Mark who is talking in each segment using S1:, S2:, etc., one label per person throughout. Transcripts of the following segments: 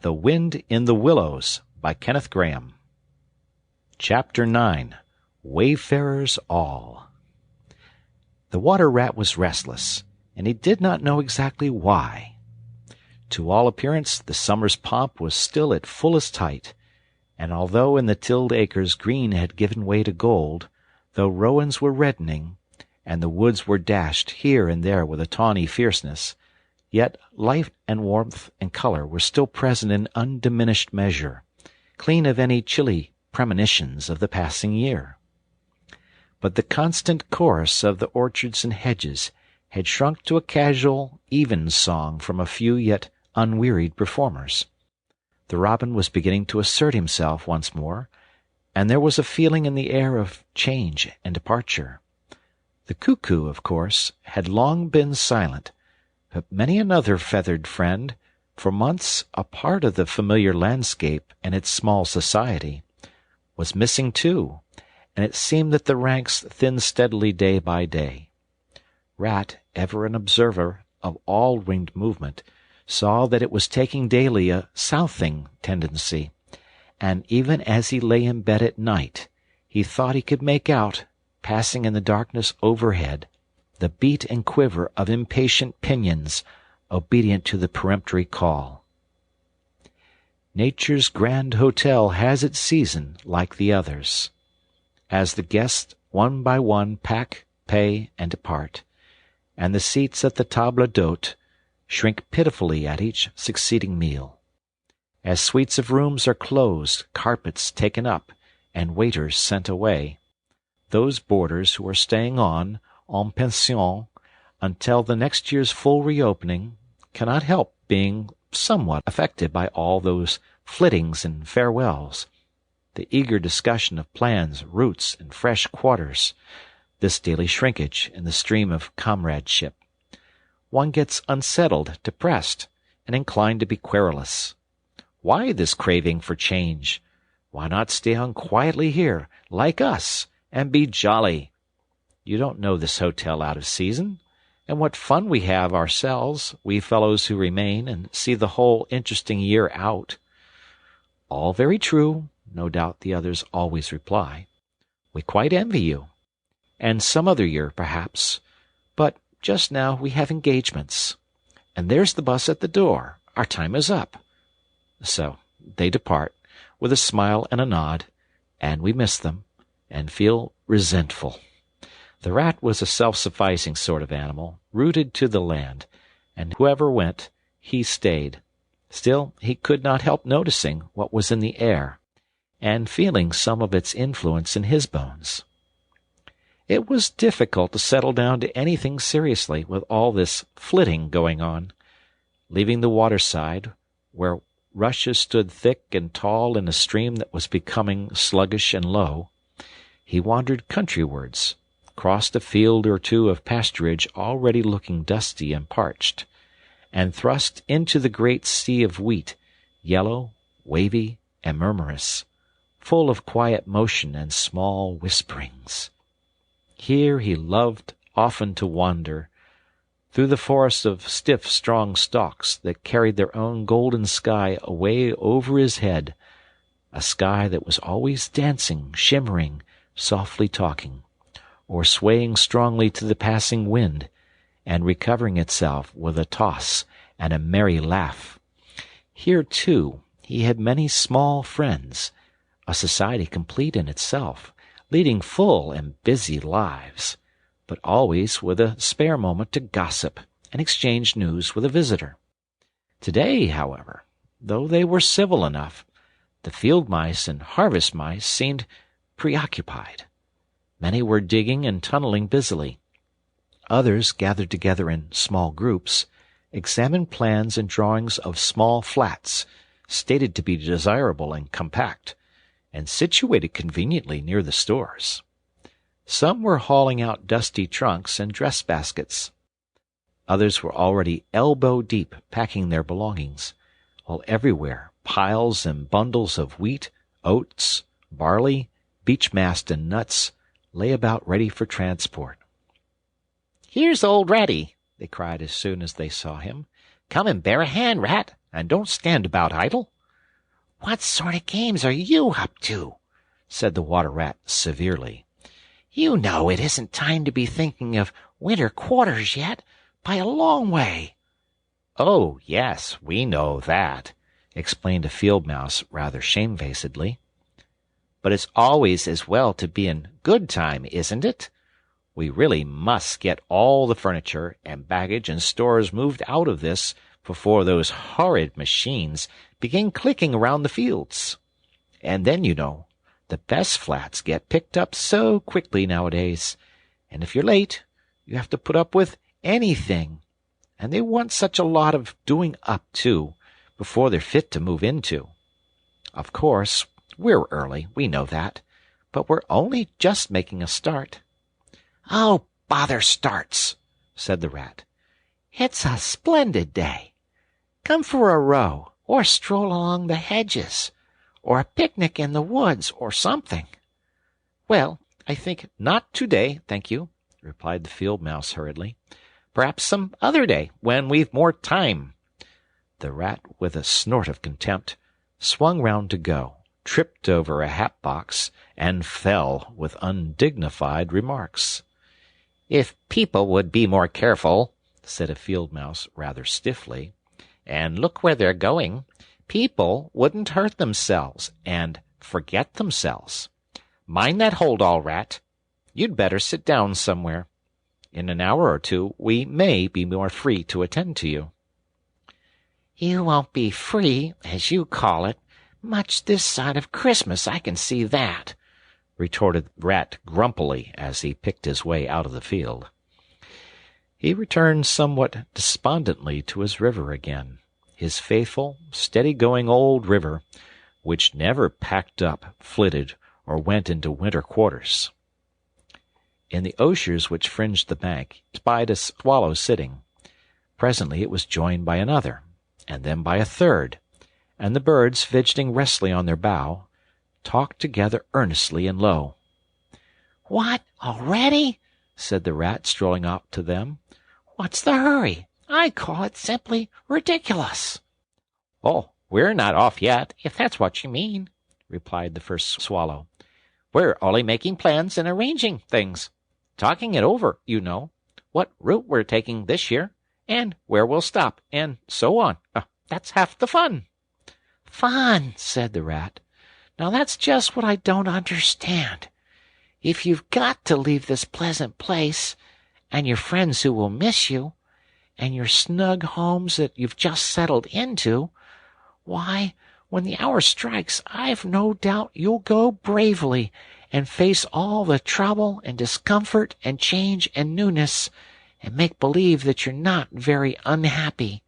S1: The Wind in the Willows by Kenneth Grahame. Chapter 9. Wayfarers All. The water rat was restless, and he did not know exactly why. To all appearance the summer's pomp was still at fullest height, and although in the tilled acres green had given way to gold, though rowans were reddening, and the woods were dashed here and there with a tawny fierceness, yet light and warmth and colour were still present in undiminished measure, clean of any chilly premonitions of the passing year. But the constant chorus of the orchards and hedges had shrunk to a casual, even song from a few yet unwearied performers. The robin was beginning to assert himself once more, and there was a feeling in the air of change and departure. The cuckoo, of course, had long been silent, but many another feathered friend, for months a part of the familiar landscape and its small society, was missing too, and it seemed that the ranks thinned steadily day by day. Rat, ever an observer of all winged movement, saw that it was taking daily a southing tendency, and even as he lay in bed at night, he thought he could make out, passing in the darkness overhead, the beat and quiver of impatient pinions, obedient to the peremptory call. Nature's grand hotel has its season like the others. As the guests one by one pack, pay, and depart, and the seats at the table d'hôte shrink pitifully at each succeeding meal. As suites of rooms are closed, carpets taken up, and waiters sent away, those boarders who are staying on en pension until the next year's full reopening cannot help being somewhat affected by all those flittings and farewells, the eager discussion of plans, routes, and fresh quarters, this daily shrinkage in the stream of comradeship. One gets unsettled, depressed, and inclined to be querulous. Why this craving for change? Why not stay on quietly here, like us, and be jolly? You don't know this hotel out of season, and what fun we have ourselves, we fellows who remain and see the whole interesting year out. All very true, no doubt the others always reply. We quite envy you. And some other year, perhaps. But just now we have engagements. And there's the bus at the door. Our time is up. So they depart, with a smile and a nod, and we miss them, and feel resentful. The rat was a self-sufficing sort of animal, rooted to the land, and whoever went, he stayed. Still, he could not help noticing what was in the air, and feeling some of its influence in his bones. It was difficult to settle down to anything seriously with all this flitting going on. Leaving the waterside, where rushes stood thick and tall in a stream that was becoming sluggish and low, he wandered countrywards, crossed a field or two of pasturage already looking dusty and parched, and thrust into the great sea of wheat, yellow, wavy, and murmurous, full of quiet motion and small whisperings. Here he loved often to wander, through the forest of stiff, strong stalks that carried their own golden sky away over his head, a sky that was always dancing, shimmering, softly talking, or swaying strongly to the passing wind, and recovering itself with a toss and a merry laugh. Here, too, he had many small friends, a society complete in itself, leading full and busy lives, but always with a spare moment to gossip and exchange news with a visitor. Today, however, though they were civil enough, the field mice and harvest mice seemed preoccupied. Many were digging and tunneling busily. Others, gathered together in small groups, examined plans and drawings of small flats, stated to be desirable and compact, and situated conveniently near the stores. Some were hauling out dusty trunks and dress baskets. Others were already elbow-deep packing their belongings, while everywhere piles and bundles of wheat, oats, barley, beech-mast, and nuts lay about ready for transport. "Here's old Ratty," they cried as soon as they saw him. "Come and bear a hand, Rat, and don't stand about idle.
S2: "What sort of games are you up to?" said the water rat severely. "You know it isn't time to be thinking of winter quarters yet, by a long way."
S1: "Oh, yes, we know that," explained a field mouse rather shamefacedly. "But it's always as well to be in good time, isn't it? We really must get all the furniture and baggage and stores moved out of this before those horrid machines begin clicking around the fields. And then, you know, the best flats get picked up so quickly nowadays, and if you're late, you have to put up with anything. And they want such a lot of doing up, too, before they're fit to move into. Of course, we're early, we know that, but we're only just making a start."
S2: "Oh, bother starts," said the rat. "It's a splendid day. Come for a row, or stroll along the hedges, or a picnic in the woods, or something."
S1: "Well, I think not to-day, thank you," replied the field mouse hurriedly. "Perhaps some other day, when we've more time." The rat, with a snort of contempt, swung round to go, tripped over a hat-box, and fell with undignified remarks. "If people would be more careful," said a field mouse rather stiffly, "and look where they're going, people wouldn't hurt themselves and forget themselves. Mind that hold-all, rat. You'd better sit down somewhere. In an hour or two we may be more free to attend to you."
S2: "You won't be free, as you call it, much this side of Christmas, I can see that," retorted the rat grumpily as he picked his way out of the field.
S1: He returned somewhat despondently to his river again, his faithful, steady-going old river, which never packed up, flitted, or went into winter quarters. In the osiers which fringed the bank he spied a swallow sitting. Presently it was joined by another, and then by a third, and the birds, fidgeting restlessly on their bough, talked together earnestly and low.
S2: "What, already?" said the rat, strolling up to them. "What's the hurry? I call it simply ridiculous."
S1: "Oh, we're not off yet, if that's what you mean," replied the first swallow. "We're only making plans and arranging things. Talking it over, you know, what route we're taking this year, and where we'll stop, and so on. That's half the fun."
S2: "Fun," said the rat. "Now that's just what I don't understand. If you've got to leave this pleasant place, and your friends who will miss you, and your snug homes that you've just settled into, why, when the hour strikes, I've no doubt you'll go bravely and face all the trouble and discomfort and change and newness, and make believe that you're not very unhappy.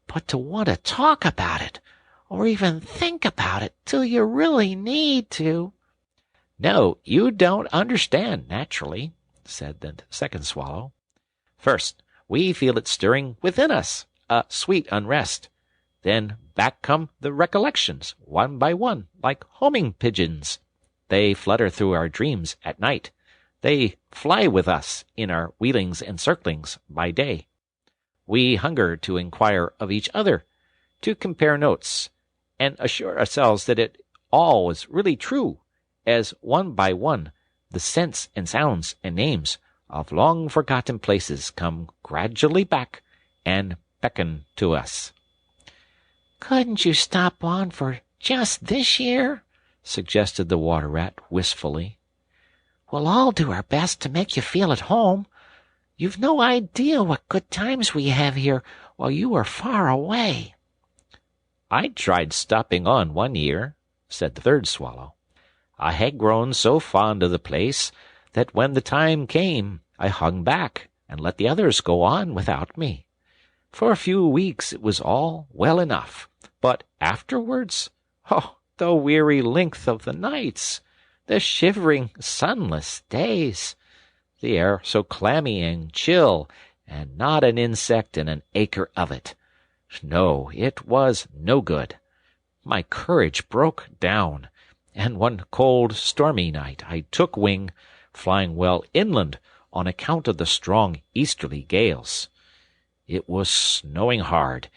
S2: But to want to talk about it, or even think about it, till you really need to—"
S1: "No, you don't understand, naturally," said the second swallow. "First, we feel it stirring within us, a sweet unrest. Then back come the recollections, one by one, like homing pigeons. They flutter through our dreams at night. They fly with us in our wheelings and circlings by day. We hunger to inquire of each other, to compare notes, and assure ourselves that it all is really true, as one by one the scents and sounds and names of long-forgotten places come gradually back and beckon to us."
S2: "Couldn't you stop on for just this year?" suggested the water rat wistfully. "We'll all do our best to make you feel at home. You've no idea what good times we have here while you are far away."
S1: "I tried stopping on one year," said the third swallow. "I had grown so fond of the place that when the time came I hung back and let the others go on without me. For a few weeks it was all well enough, but afterwards, oh, the weary length of the nights, the shivering, sunless days, the air so clammy and chill, and not an insect in an acre of it. No, it was no good. My courage broke down, and one cold, stormy night I took wing, flying well inland on account of the strong easterly gales. It was snowing hard,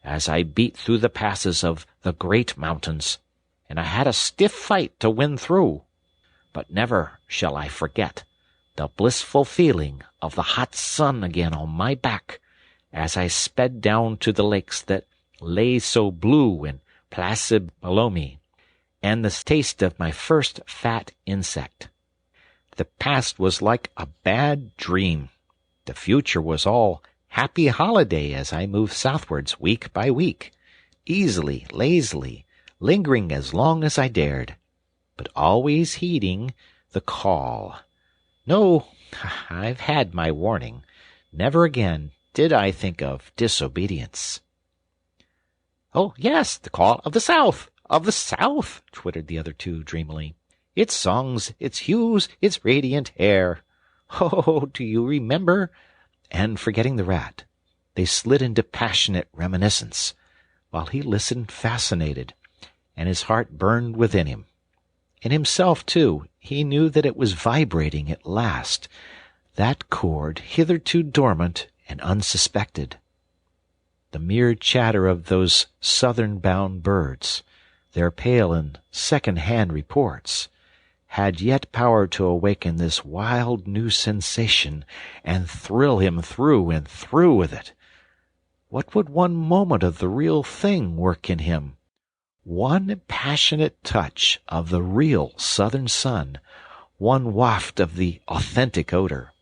S1: as I beat through the passes of the great mountains, and I had a stiff fight to win through. But never shall I forget the blissful feeling of the hot sun again on my back as I sped down to the lakes that lay so blue and placid below me, and the taste of my first fat insect. The past was like a bad dream. The future was all happy holiday as I moved southwards week by week, easily, lazily, lingering as long as I dared, but always heeding the call. No, I've had my warning. Never again did I think of disobedience. "Oh, yes, the call of the South, of the South," twittered the other two dreamily. "Its songs, its hues, its radiant air. Oh, do you remember?" And forgetting the rat, they slid into passionate reminiscence, while he listened fascinated, and his heart burned within him. In himself, too, he knew that it was vibrating at last, that chord hitherto dormant and unsuspected. The mere chatter of those southern-bound birds, their pale and second-hand reports, had yet power to awaken this wild new sensation and thrill him through and through with it. What would one moment of the real thing work in him? One passionate touch of the real southern sun, one waft of the authentic odor.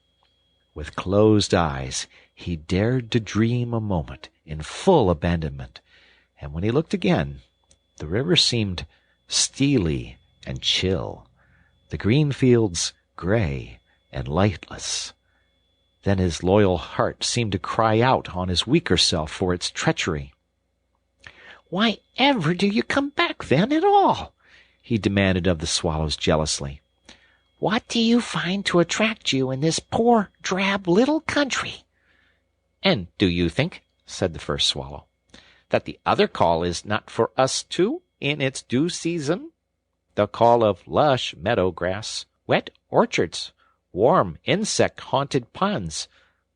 S1: With closed eyes he dared to dream a moment in full abandonment, and when he looked again, the river seemed steely and chill, the green fields gray and lightless. Then his loyal heart seemed to cry out on his weaker self for its treachery.
S2: "Why ever do you come back, then, at all?" he demanded of the swallows jealously. "What do you find to attract you in this poor, drab little country?"
S1: "And do you think," said the first swallow, "that the other call is not for us too, in its due season? The call of lush meadow grass, wet orchards, warm insect-haunted ponds,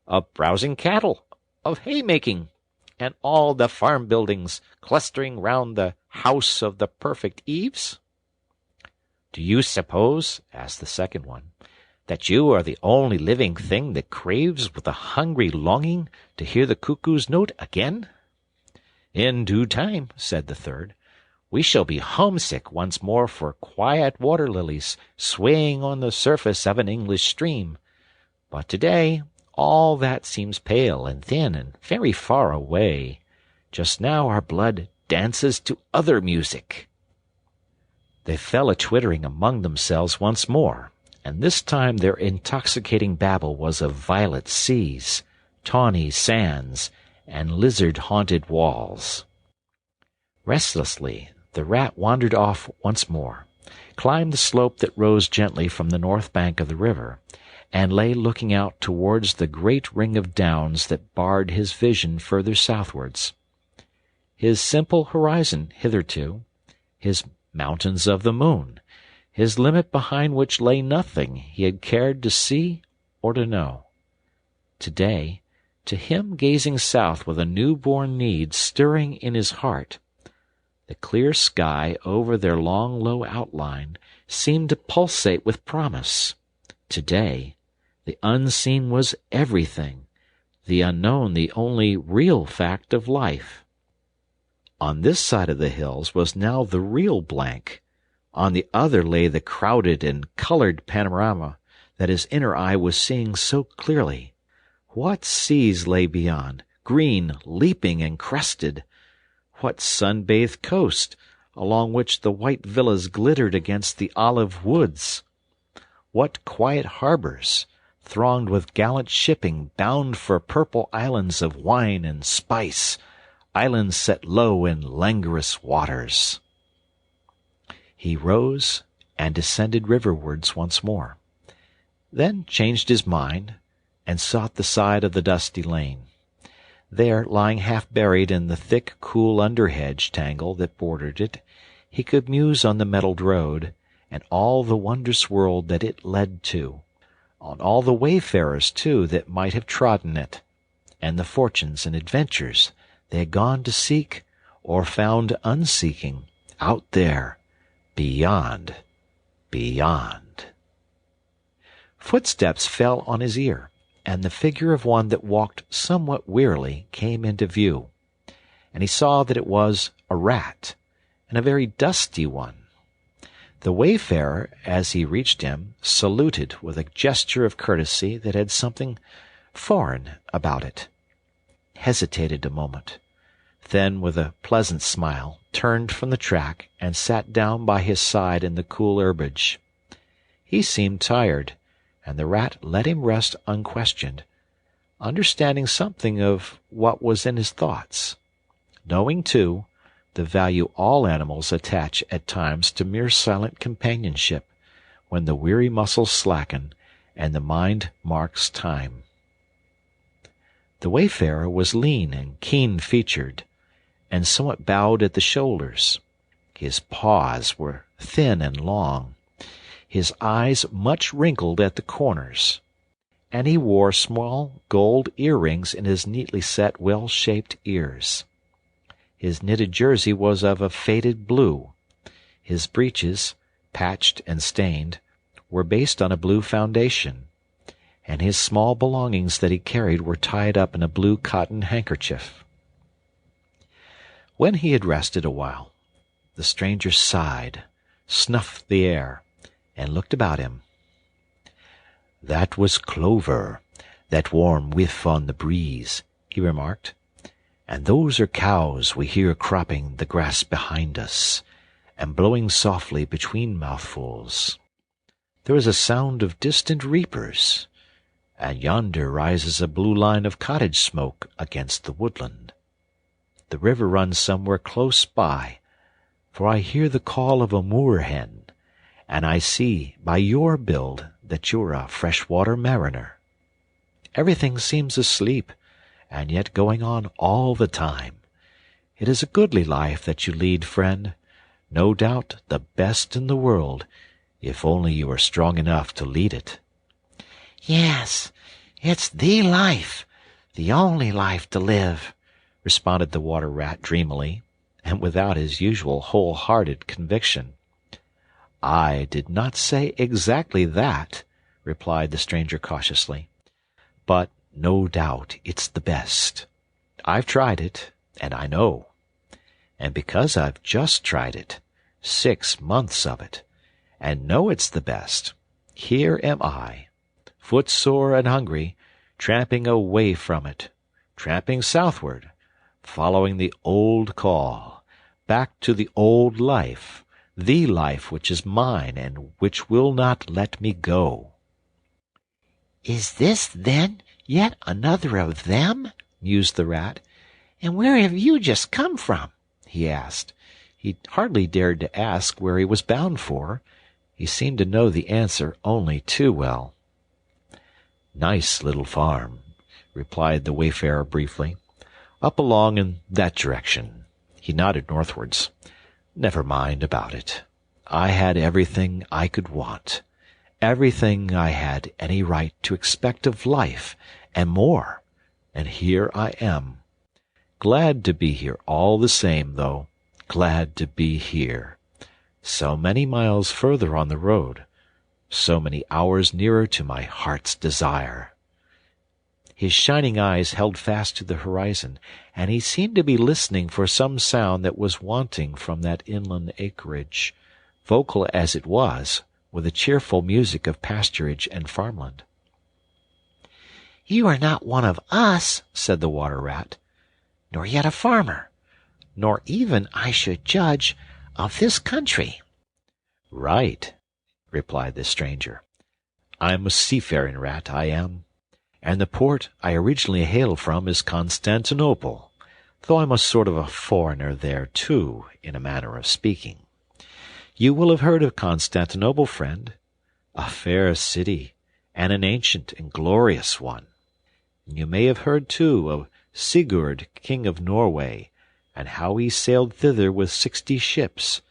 S1: of browsing cattle, of haymaking, and all the farm buildings clustering round the house of the perfect eaves?" "Do you suppose," asked the second one, "that you are the only living thing that craves with a hungry longing to hear the cuckoo's note again?" "In due time," said the third, "we shall be homesick once more for quiet water-lilies swaying on the surface of an English stream. But today all that seems pale and thin and very far away. Just now our blood dances to other music." They fell a-twittering among themselves once more, and this time their intoxicating babble was of violet seas, tawny sands, and lizard-haunted walls. Restlessly the rat wandered off once more, climbed the slope that rose gently from the north bank of the river, and lay looking out towards the great ring of downs that barred his vision further southwards. His simple horizon hitherto, his mountains of the moon, his limit behind which lay nothing he had cared to see or to know. Today, to him gazing south with a new-born need stirring in his heart, the clear sky over their long low outline seemed to pulsate with promise. Today, the unseen was everything, the unknown the only real fact of life. On this side of the hills was now the real blank. On the other lay the crowded and colored panorama that his inner eye was seeing so clearly. What seas lay beyond, green, leaping, and crested! What sun-bathed coast, along which the white villas glittered against the olive woods! What quiet harbors, thronged with gallant shipping bound for purple islands of wine and spice, islands set low in languorous waters! He rose and descended riverwards once more, then changed his mind and sought the side of the dusty lane. There, lying half buried in the thick, cool underhedge tangle that bordered it, he could muse on the metalled road, and all the wondrous world that it led to, on all the wayfarers, too, that might have trodden it, and the fortunes and adventures They had gone to seek, or found unseeking, out there, beyond, beyond. Footsteps fell on his ear, and the figure of one that walked somewhat wearily came into view, and he saw that it was a rat, and a very dusty one. The wayfarer, as he reached him, saluted with a gesture of courtesy that had something foreign about it, hesitated a moment, then with a pleasant smile turned from the track and sat down by his side in the cool herbage. He seemed tired, and the rat let him rest unquestioned, understanding something of what was in his thoughts, knowing, too, the value all animals attach at times to mere silent companionship, when the weary muscles slacken and the mind marks time. The wayfarer was lean and keen-featured, and somewhat bowed at the shoulders. His paws were thin and long, his eyes much wrinkled at the corners, and he wore small gold earrings in his neatly set, well-shaped ears. His knitted jersey was of a faded blue. His breeches, patched and stained, were based on a blue foundation, and his small belongings that he carried were tied up in a blue cotton handkerchief. When he had rested a while, the stranger sighed, snuffed the air, and looked about him. "That was clover, that warm whiff on the breeze," he remarked. "And those are cows we hear cropping the grass behind us, and blowing softly between mouthfuls. There is a sound of distant reapers, and yonder rises a blue line of cottage smoke against the woodland. The river runs somewhere close by, for I hear the call of a moor-hen, and I see by your build that you're a fresh-water mariner. Everything seems asleep, and yet going on all the time. It is a goodly life that you lead, friend, no doubt the best in the world, if only you are strong enough to lead it."
S2: "Yes, it's the life, the only life to live," responded the water-rat dreamily, and without his usual whole-hearted conviction.
S1: "I did not say exactly that," replied the stranger cautiously, "but no doubt it's the best. I've tried it, and I know. And because I've just tried it, 6 months of it, and know it's the best, here am I, footsore and hungry, tramping away from it, tramping southward, following the old call, back to the old life, the life which is mine and which will not let me go."
S2: "Is this, then, yet another of them?" mused the rat. "And where have you just come from?" he asked. He hardly dared to ask where he was bound for. He seemed to know the answer only too well. "Nice little farm," replied the wayfarer briefly. "Up along in that direction." He nodded northwards. "Never mind about it. I had everything I could want, everything I had any right to expect of life, and more, and here I am. Glad to be here all the same, though, glad to be here. So many miles further on the road, so many hours nearer to my heart's desire." His shining eyes held fast to the horizon, and he seemed to be listening for some sound that was wanting from that inland acreage, vocal as it was, with the cheerful music of pasturage and farmland. "You are not one of us," said the water-rat, "nor yet a farmer, nor even, I should judge, of this country."
S1: "Right," replied the stranger. "I'm a seafaring rat, I am, and the port I originally hail from is Constantinople, though I'm a sort of a foreigner there, too, in a manner of speaking. You will have heard of Constantinople, friend, a fair city, and an ancient and glorious one. And you may have heard, too, of Sigurd, king of Norway, and how he sailed thither with 60 ships,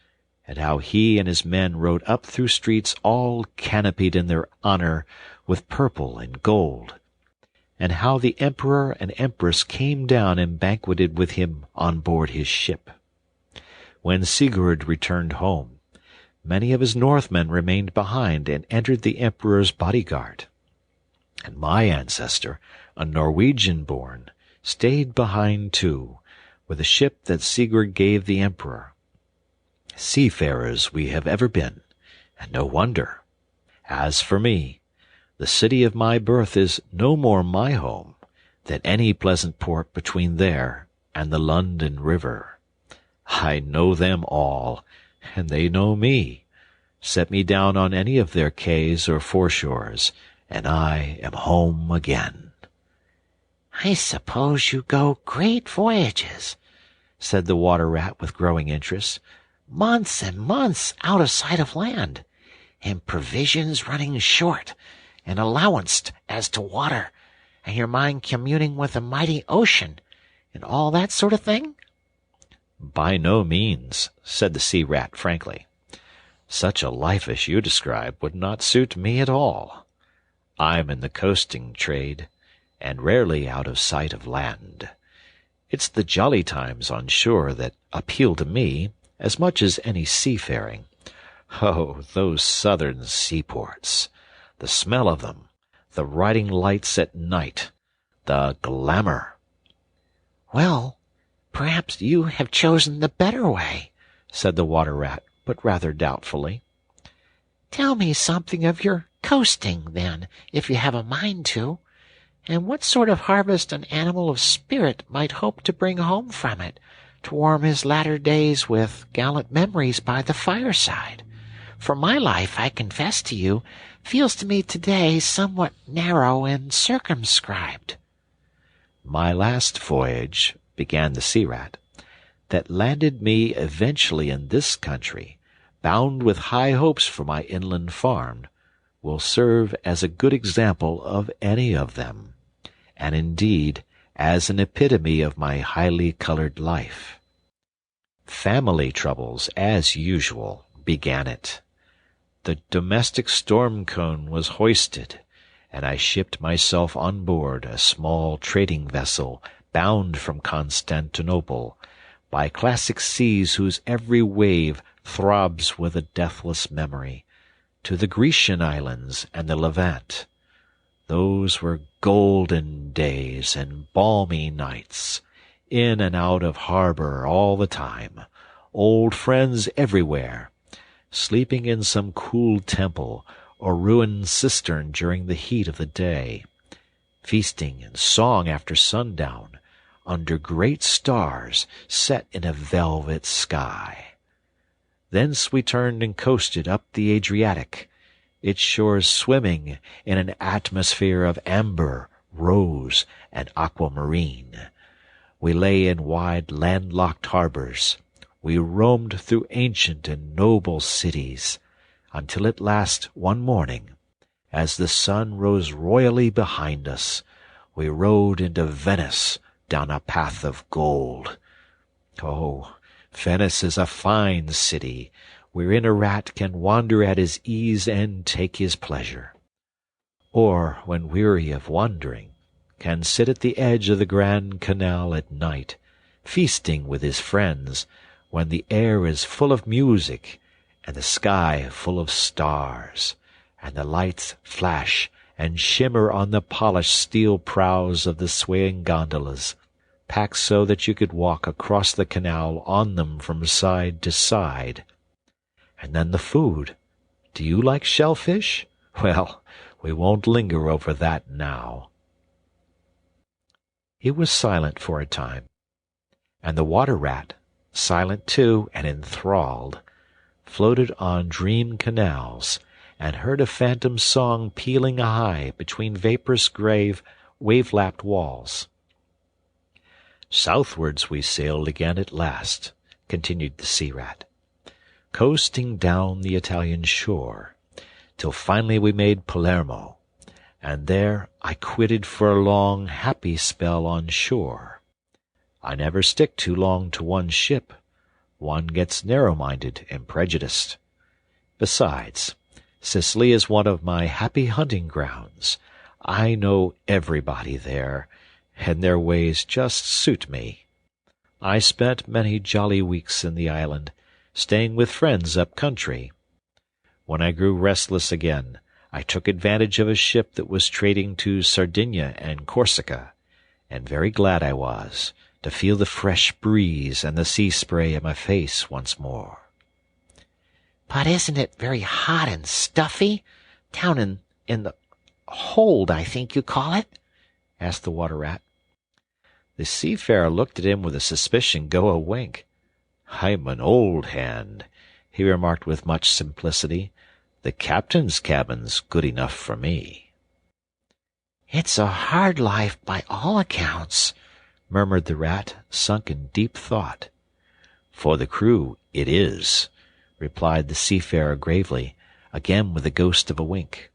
S1: and how he and his men rode up through streets all canopied in their honor with purple and gold, and how the emperor and empress came down and banqueted with him on board his ship. When Sigurd returned home, many of his Northmen remained behind and entered the emperor's bodyguard. And my ancestor, a Norwegian-born, stayed behind too, with a ship that Sigurd gave the emperor. Seafarers we have ever been, and no wonder. As for me, the city of my birth is no more my home than any pleasant port between there and the London River. I know them all, and they know me. Set me down on any of their quays or foreshores, and I am home again."
S2: "I suppose you go great voyages," said the water-rat with growing interest. "Months and months out of sight of land, and provisions running short, and allowanced as to water, and your mind communing with the mighty ocean, and all that sort of thing?"
S1: "By no means," said the sea-rat frankly. "Such a life as you describe would not suit me at all. I'm in the coasting trade, and rarely out of sight of land. It's the jolly times on shore that appeal to me as much as any seafaring. Oh, those southern seaports! The smell of them, the riding lights at night, the glamour!"
S2: "Well, perhaps you have chosen the better way," said the water-rat, but rather doubtfully. "Tell me something of your coasting, then, if you have a mind to, and what sort of harvest an animal of spirit might hope to bring home from it, to warm his latter days with gallant memories by the fireside. For my life, I confess to you, feels to me today somewhat narrow and circumscribed."
S1: "My last voyage," began the sea-rat, "that landed me eventually in this country, bound with high hopes for my inland farm, will serve as a good example of any of them, and indeed as an epitome of my highly colored life. Family troubles, as usual, began it. The domestic storm-cone was hoisted, and I shipped myself on board a small trading vessel bound from Constantinople, by classic seas whose every wave throbs with a deathless memory, to the Grecian islands and the Levant. Those were golden days and balmy nights, in and out of harbor all the time, old friends everywhere, sleeping in some cool temple or ruined cistern during the heat of the day, feasting and song after sundown, under great stars set in a velvet sky. Thence we turned and coasted up the Adriatic, its shores swimming in an atmosphere of amber, rose, and aquamarine. We lay in wide landlocked harbors. We roamed through ancient and noble cities, until at last one morning, as the sun rose royally behind us, we rode into Venice down a path of gold. Oh, Venice is a fine city, wherein a rat can wander at his ease and take his pleasure, or, when weary of wandering, can sit at the edge of the Grand Canal at night, feasting with his friends, when the air is full of music, and the sky full of stars, and the lights flash and shimmer on the polished steel prows of the swaying gondolas, packed so that you could walk across the canal on them from side to side. And then the food. Do you like shellfish? Well, we won't linger over that now." He was silent for a time, and the water-rat, silent too and enthralled, floated on dream canals, and heard a phantom song pealing high between vaporous grave wave-lapped walls. "Southwards we sailed again at last," continued the sea-rat, "coasting down the Italian shore, till finally we made Palermo, and there I quitted for a long, happy spell on shore. I never stick too long to one ship. One gets narrow-minded and prejudiced. Besides, Sicily is one of my happy hunting grounds. I know everybody there, and their ways just suit me. I spent many jolly weeks in the island, staying with friends up country. When I grew restless again, I took advantage of a ship that was trading to Sardinia and Corsica, and very glad I was to feel the fresh breeze and the sea spray in my face once more.
S2: But isn't it very hot and stuffy down in the hold, I think you call it?" asked the water rat.
S1: The seafarer looked at him with a suspicion-go-a-wink. "I'm an old hand," he remarked with much simplicity. "The captain's cabin's good enough for me."
S2: "It's a hard life by all accounts," murmured the rat, sunk in deep thought.
S1: "For the crew, it is," replied the seafarer gravely, again with the ghost of a wink.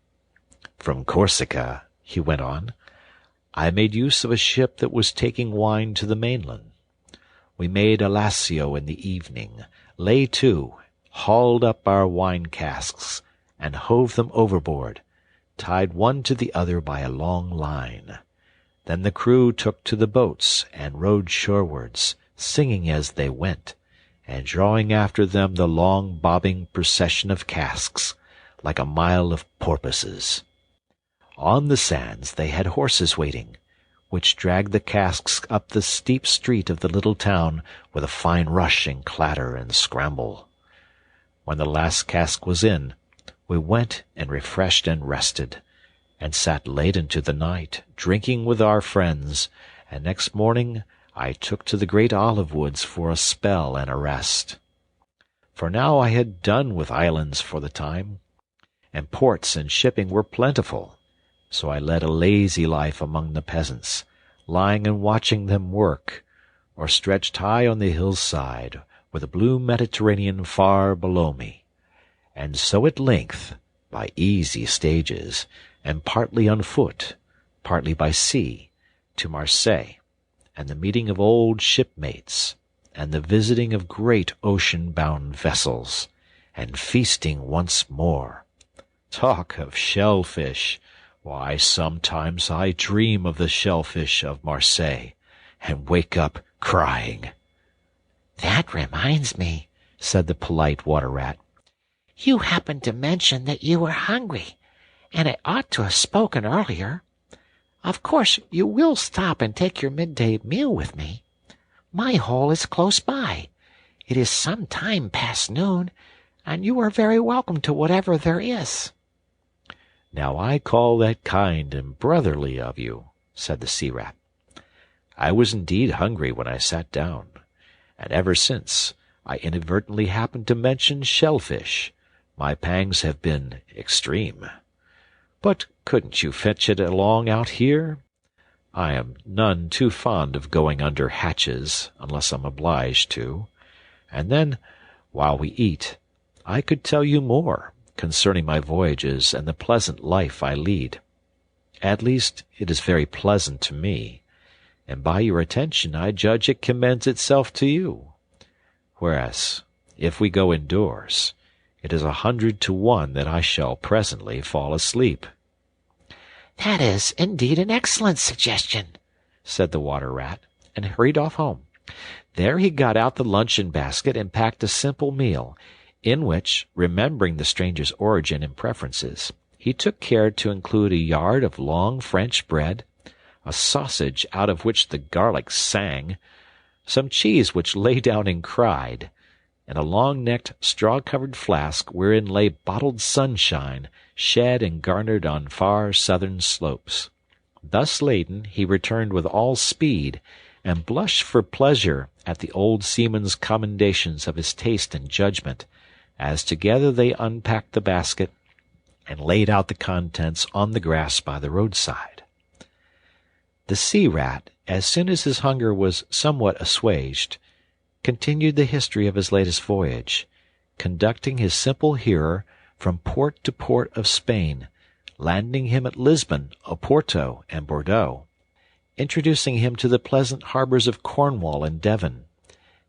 S1: "From Corsica," he went on, "I made use of a ship that was taking wine to the mainland. We made a lasso in the evening, lay to, hauled up our wine casks, and hove them overboard, tied one to the other by a long line. Then the crew took to the boats and rowed shorewards, singing as they went, and drawing after them the long bobbing procession of casks, like a mile of porpoises. On the sands they had horses waiting, which dragged the casks up the steep street of the little town with a fine rush and clatter and scramble. When the last cask was in, we went and refreshed and rested, and sat late into the night, drinking with our friends, and next morning I took to the great olive woods for a spell and a rest. For now I had done with islands for the time, and ports and shipping were plentiful, so I led a lazy life among the peasants, lying and watching them work, or stretched high on the hillside, with the blue Mediterranean far below me, and so at length, by easy stages, and partly on foot, partly by sea, to Marseilles, and the meeting of old shipmates, and the visiting of great ocean-bound vessels, and feasting once more. Talk of shellfish! Why, sometimes I dream of the shellfish of Marseilles, and wake up crying.
S2: "That reminds me," said the polite water rat. "You happened to mention that you were hungry, and I ought to have spoken earlier. Of course you will stop and take your midday meal with me. My hole is close by. It is some time past noon, and you are very welcome to whatever there is."
S1: "Now I call that kind and brotherly of you," said the sea rat. "I was indeed hungry when I sat down, and ever since I inadvertently happened to mention shellfish, my pangs have been extreme. But couldn't you fetch it along out here? I am none too fond of going under hatches, unless I'm obliged to. And then, while we eat, I could tell you more concerning my voyages and the pleasant life I lead. At least it is very pleasant to me, and by your attention I judge it commends itself to you. Whereas, if we go indoors, it is 100 to 1 that I shall presently fall asleep."
S2: "That is indeed an excellent suggestion," said the water rat, and hurried off home. There he got out the luncheon basket and packed a simple meal, in which, remembering the stranger's origin and preferences, he took care to include a yard of long French bread, a sausage out of which the garlic sang, some cheese which lay down and cried, and a long-necked, straw-covered flask wherein lay bottled sunshine, shed and garnered on far southern slopes. Thus laden, he returned with all speed, and blushed for pleasure at the old seaman's commendations of his taste and judgment, as together they unpacked the basket and laid out the contents on the grass by the roadside. The sea rat, as soon as his hunger was somewhat assuaged, continued the history of his latest voyage, conducting his simple hearer from port to port of Spain, landing him at Lisbon, Oporto, and Bordeaux, introducing him to the pleasant harbors of Cornwall and Devon,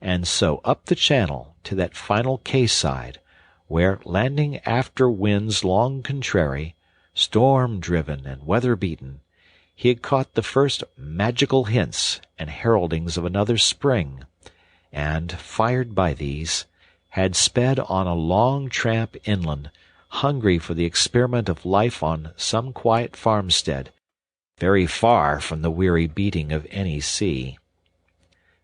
S2: and so up the Channel to that final quayside, where, landing after winds long contrary,
S1: Storm-driven and weather-beaten, he had caught the first magical hints and heraldings of another spring, and, fired by these, had sped on a long tramp inland, hungry for the experiment of life on some quiet farmstead, very far from the weary beating of any sea.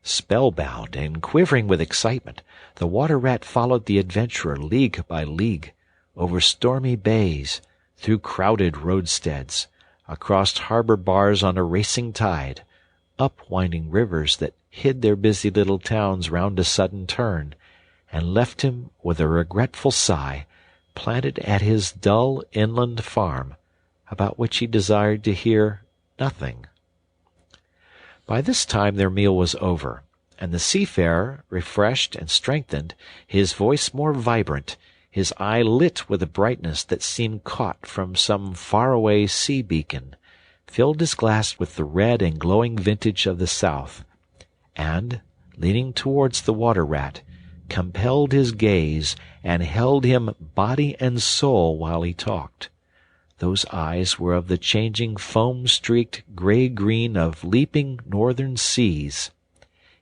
S1: Spellbound and quivering with excitement, the water-rat followed the adventurer league by league, over stormy bays, through crowded roadsteads, across harbor bars on a racing tide, up winding rivers that hid their busy little towns round a sudden turn, and left him with a regretful sigh, planted at his dull inland farm, about which he desired to hear nothing. By this time their meal was over, and the seafarer, refreshed and strengthened, his voice more vibrant, his eye lit with a brightness that seemed caught from some far-away sea-beacon, filled his glass with the red and glowing vintage of the south, and, leaning towards the water-rat, compelled his gaze and held him body and soul while he talked. Those eyes were of the changing foam-streaked gray-green of leaping northern seas.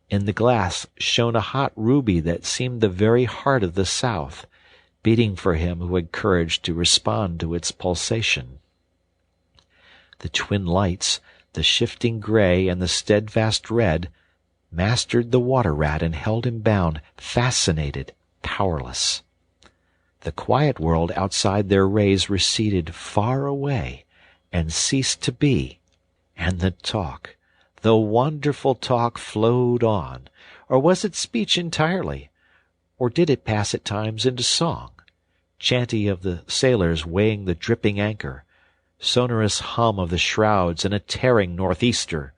S1: In the glass shone a hot ruby that seemed the very heart of the south, beating for him who had courage to respond to its pulsation. The twin lights, the shifting gray and the steadfast red, mastered the water-rat and held him bound, fascinated, powerless. The quiet world outside their rays receded far away and ceased to be, and the talk, the wonderful talk, flowed on. Or was it speech entirely? Or did it pass at times into song, chanty of the sailors weighing the dripping anchor, sonorous hum of the shrouds in a tearing northeaster,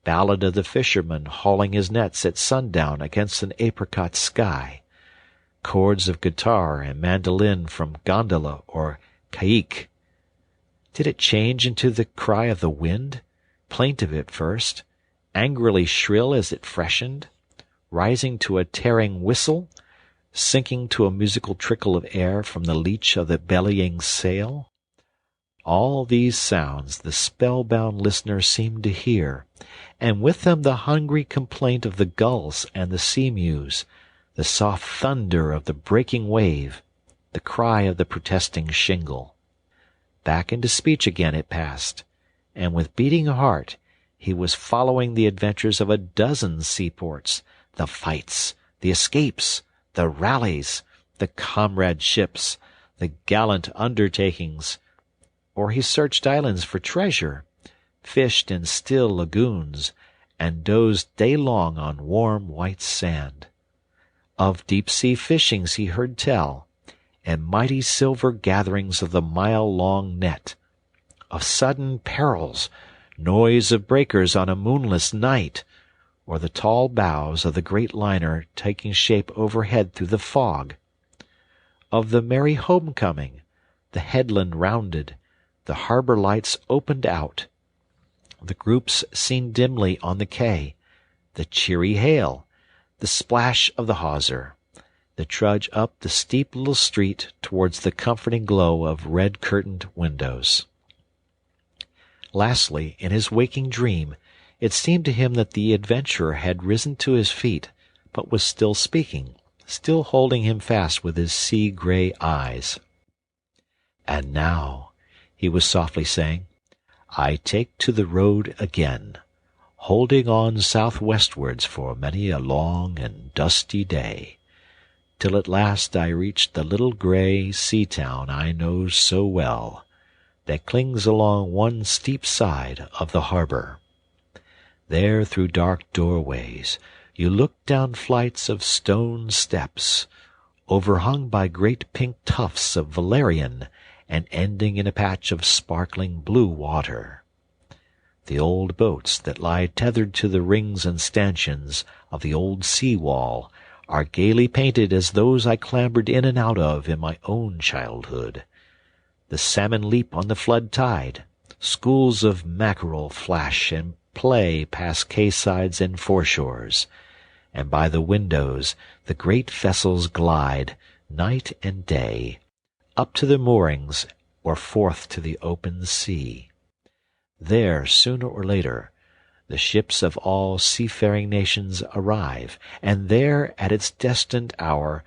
S1: ballad of the fisherman hauling his nets at sundown against an apricot sky, chords of guitar and mandolin from gondola or caique? Did it change into the cry of the wind, plaintive at first, angrily shrill as it freshened, rising to a tearing whistle, sinking to a musical trickle of air from the leach of the bellying sail? All these sounds the spellbound listener seemed to hear, and with them the hungry complaint of the gulls and the sea-mews, the soft thunder of the breaking wave, the cry of the protesting shingle. Back into speech again it passed, and with beating heart he was following the adventures of a dozen seaports, the fights, the escapes, the rallies, the comradeships, the gallant undertakings. Or he searched islands for treasure, fished in still lagoons, and dozed day long on warm white sand. Of deep-sea fishings he heard tell, and mighty silver gatherings of the mile-long net, of sudden perils, noise of breakers on a moonless night, or the tall bows of the great liner taking shape overhead through the fog, of the merry homecoming, the headland rounded, the harbor lights opened out, the groups seen dimly on the quay, the cheery hail, the splash of the hawser, the trudge up the steep little street towards the comforting glow of red-curtained windows. Lastly, in his waking dream, it seemed to him that the adventurer had risen to his feet, but was still speaking, still holding him fast with his sea-gray eyes. "And now," he was softly saying, "I take to the road again, holding on southwestwards for many a long and dusty day, till at last I reach the little grey sea-town I know so well, that clings along one steep side of the harbor. There through dark doorways you look down flights of stone steps, overhung by great pink tufts of valerian and ending in a patch of sparkling blue water. The old boats that lie tethered to the rings and stanchions of the old sea-wall are gaily painted as those I clambered in and out of in my own childhood. The salmon leap on the flood tide, schools of mackerel flash and play past quaysides and foreshores, and by the windows the great vessels glide, night and day, up to the moorings or forth to the open sea. There, sooner or later, the ships of all seafaring nations arrive, and there, at its destined hour,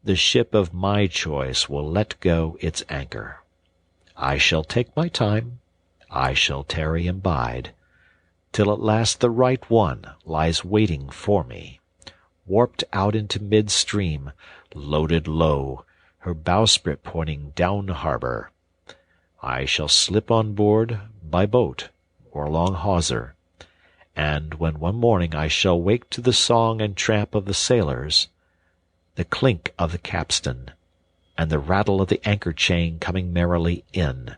S1: the ship of my choice will let go its anchor. I shall take my time, I shall tarry and bide, till at last the right one lies waiting for me, warped out into mid-stream, loaded low, her bowsprit pointing down harbor. I shall slip on board by boat or along hawser, and when one morning I shall wake to the song and tramp of the sailors, the clink of the capstan, and the rattle of the anchor chain coming merrily in,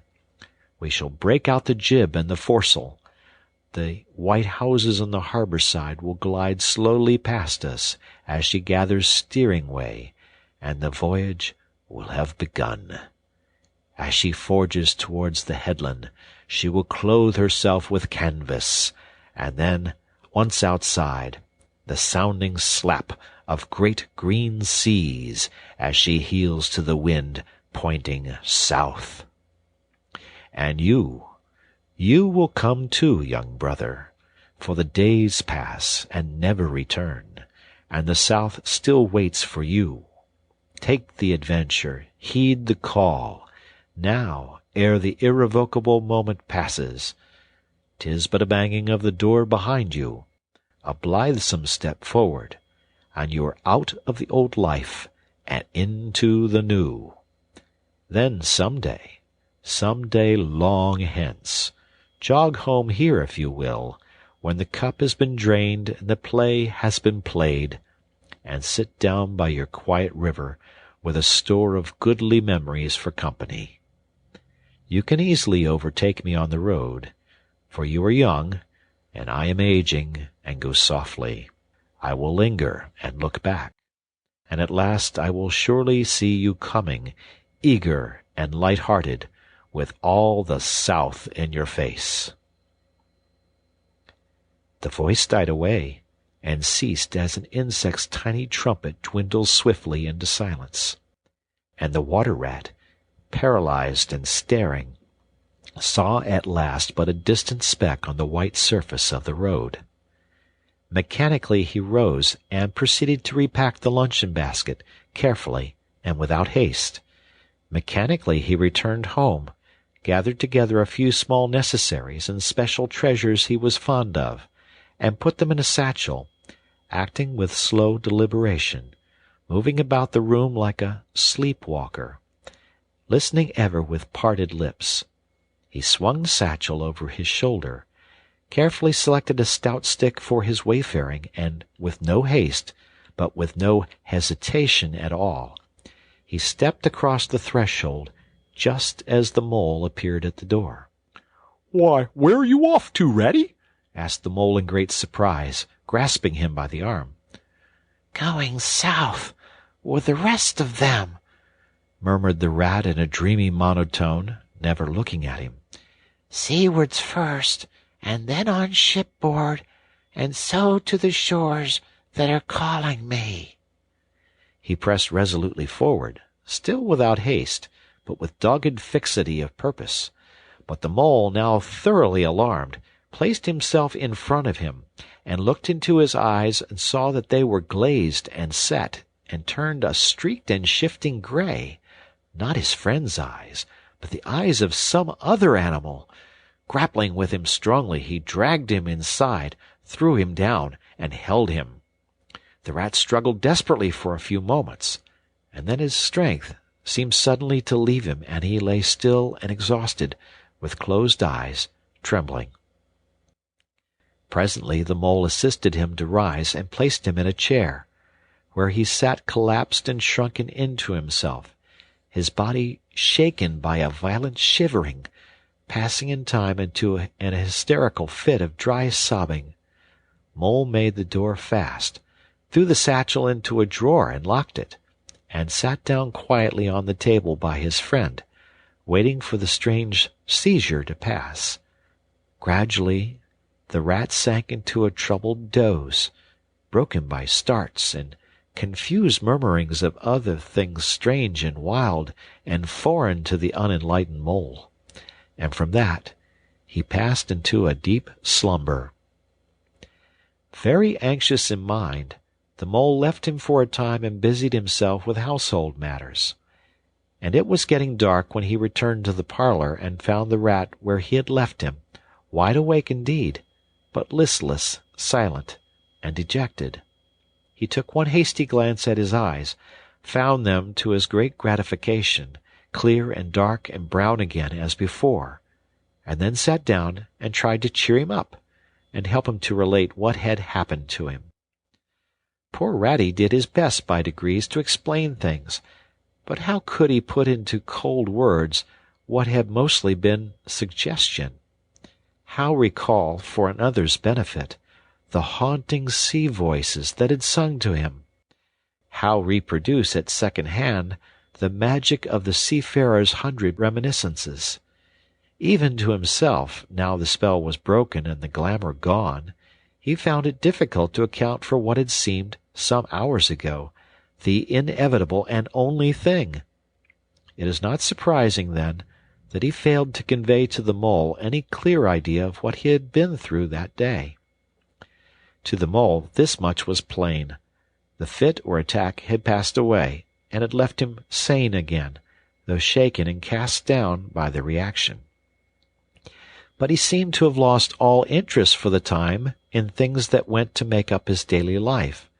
S1: we shall break out the jib and the foresail. The white houses on the harbor side will glide slowly past us as she gathers steering way, and the voyage will have begun. As she forges towards the headland, she will clothe herself with canvas, and then, once outside, the sounding slap of great green seas as she heels to the wind pointing south. And you will come too, young brother, for the days pass and never return, and the south still waits for you. Take the adventure, heed the call, now, ere the irrevocable moment passes. 'Tis but a banging of the door behind you, a blithesome step forward, and you are out of the old life and into the new. Then some day long hence, jog home here if you will, when the cup has been drained and the play has been played, and sit down by your quiet river with a store of goodly memories for company. You can easily overtake me on the road, for you are young, and I am aging, and go softly. I will linger and look back, and at last I will surely see you coming, eager and light-hearted, with all the South in your face." The voice died away, and ceased as an insect's tiny trumpet dwindles swiftly into silence, and the water-rat, paralyzed and staring, saw at last but a distant speck on the white surface of the road. Mechanically he rose and proceeded to repack the luncheon-basket, carefully and without haste. Mechanically he returned home, gathered together a few small necessaries and special treasures he was fond of, and put them in a satchel, acting with slow deliberation, moving about the room like a sleep-walker, listening ever with parted lips. He swung the satchel over his shoulder, carefully selected a stout stick for his wayfaring, and with no haste, but with no hesitation at all, he stepped across the threshold just as the mole appeared at the door. "Why, where are you off to, Ratty?" asked the mole in great surprise, grasping him by the arm.
S2: "Going south with the rest of them,"
S1: murmured the rat in a dreamy monotone, never looking at him.
S2: "Seawards first, and then on shipboard, and so to the shores that are calling me."
S1: He pressed resolutely forward, still without haste, but with dogged fixity of purpose. But the mole, now thoroughly alarmed, placed himself in front of him, and looked into his eyes and saw that they were glazed and set, and turned a streaked and shifting gray, not his friend's eyes, but the eyes of some other animal. Grappling with him strongly, he dragged him inside, threw him down, and held him. The rat struggled desperately for a few moments, and then his strength seemed suddenly to leave him, and he lay still and exhausted, with closed eyes, trembling. Presently the mole assisted him to rise and placed him in a chair, where he sat collapsed and shrunken into himself, his body shaken by a violent shivering, passing in time into an hysterical fit of dry sobbing. Mole made the door fast, threw the satchel into a drawer and locked it, and sat down quietly on the table by his friend, waiting for the strange seizure to pass. Gradually the rat sank into a troubled doze, broken by starts and confused murmurings of other things strange and wild and foreign to the unenlightened mole, and from that he passed into a deep slumber. Very anxious in mind, the mole left him for a time and busied himself with household matters. And it was getting dark when he returned to the parlour and found the rat where he had left him, wide awake indeed, but listless, silent, and dejected. He took one hasty glance at his eyes, found them, to his great gratification, clear and dark and brown again as before, and then sat down and tried to cheer him up, and help him to relate what had happened to him. Poor Ratty did his best by degrees to explain things, but how could he put into cold words what had mostly been suggestion? How recall, for another's benefit, the haunting sea voices that had sung to him? How reproduce at second hand the magic of the seafarer's 100 reminiscences? Even to himself, now the spell was broken and the glamour gone, he found it difficult to account for what had seemed, some hours ago, the inevitable and only thing. It is not surprising, then, that he failed to convey to the mole any clear idea of what he had been through that day. To the mole this much was plain. The fit or attack had passed away, and had left him sane again, though shaken and cast down by the reaction. But he seemed to have lost all interest for the time in things that went to make up his daily life,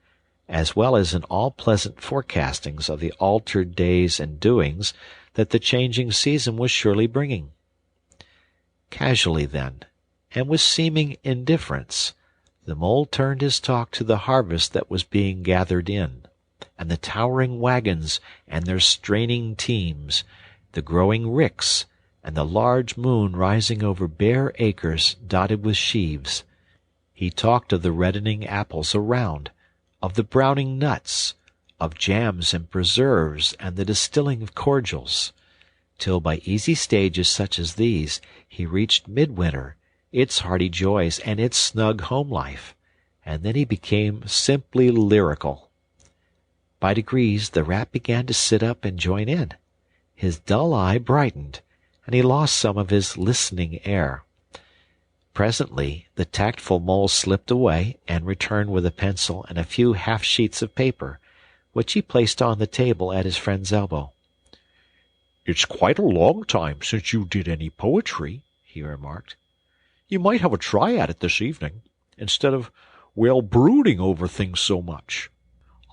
S1: as well as in all pleasant forecastings of the altered days and doings that the changing season was surely bringing. Casually, then, and with seeming indifference, the mole turned his talk to the harvest that was being gathered in, and the towering wagons and their straining teams, the growing ricks, and the large moon rising over bare acres dotted with sheaves. He talked of the reddening apples around, of the browning nuts, of jams and preserves and the distilling of cordials, till by easy stages such as these he reached midwinter, its hearty joys and its snug home life, and then he became simply lyrical. By degrees the rat began to sit up and join in. His dull eye brightened, and he lost some of his listening air. Presently the tactful mole slipped away and returned with a pencil and a few half-sheets of paper, which he placed on the table at his friend's elbow. "It's quite a long time since you did any poetry," he remarked. "You might have a try at it this evening, instead of, brooding over things so much.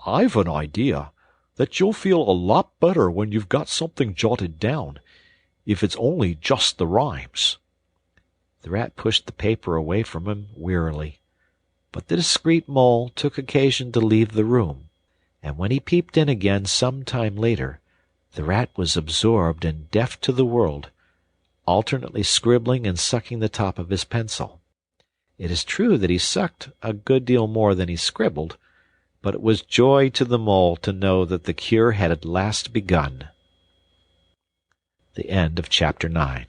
S1: I've an idea that you'll feel a lot better when you've got something jotted down, if it's only just the rhymes." The rat pushed the paper away from him wearily, but the discreet mole took occasion to leave the room, and when he peeped in again some time later, the rat was absorbed and deaf to the world, alternately scribbling and sucking the top of his pencil. It is true that he sucked a good deal more than he scribbled, but it was joy to the mole to know that the cure had at last begun. The end of chapter 9.